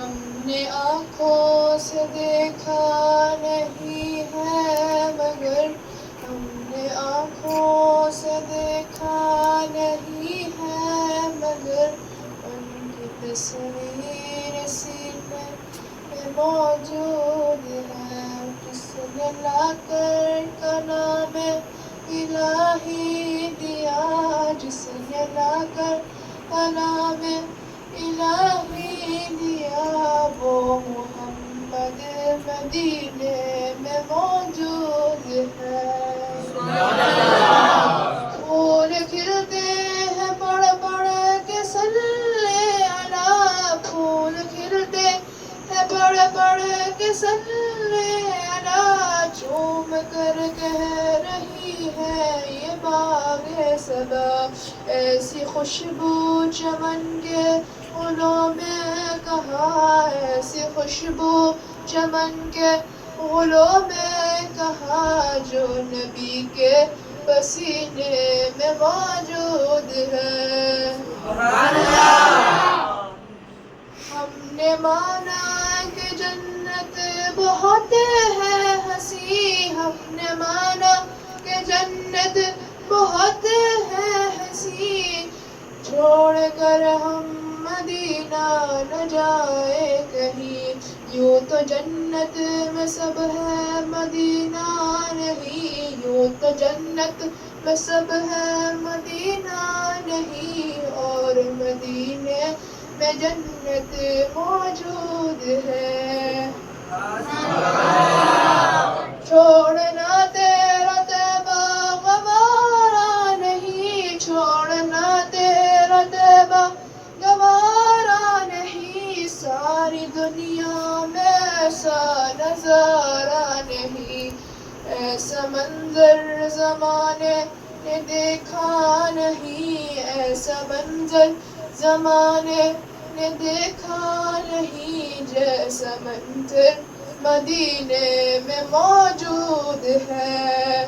ہم نے آنکھوں سے دیکھا نہیں ہے مگر ہم نے آنکھوں سے دیکھا نہیں ہے مگر ان کی تصویر سینے میں موجود ہے. جس نے لا کر کلام الہی دیا, جس نے لا کر کلام الہی دیا, وہ محمد مدینے میں موجود ہے. پھول کھلتے ہیں پڑھ پڑھ کے صلی علی, پھول کھلتے ہیں پڑھ پڑھ کے صلی علی, چوم کر کہہ رہی ہے یہ باغ صبا, ایسی خوشبو چمن کے گلوں میں کہاں, ایسی خوشبو چمن کے گلوں میں کہاں, جو نبی کے پسینے میں موجود ہے. ہم نے مانا کہ جنت بہت ہے ہنسی, ہم نے مانا کہ جنت بہت ہے ہنسی, چھوڑ کر ہم مدینہ نہ جائے کہیں, یوں تو جنت میں سب ہے مدینہ نہیں, یوں تو جنت میں سب ہے مدینہ نہیں, اور مدینے میں جنت موجود ہے. چھوڑنا تیرا طیبہ گوارا نہیں, چھوڑنا تیرا طیبہ گوارا نہیں, ساری دنیا میں ایسا نظارہ نہیں, ایسا منظر زمانے نے دیکھا نہیں, ایسا منظر زمانے نے دیکھا نہیں, جیسا منظر مدینے میں موجود ہے.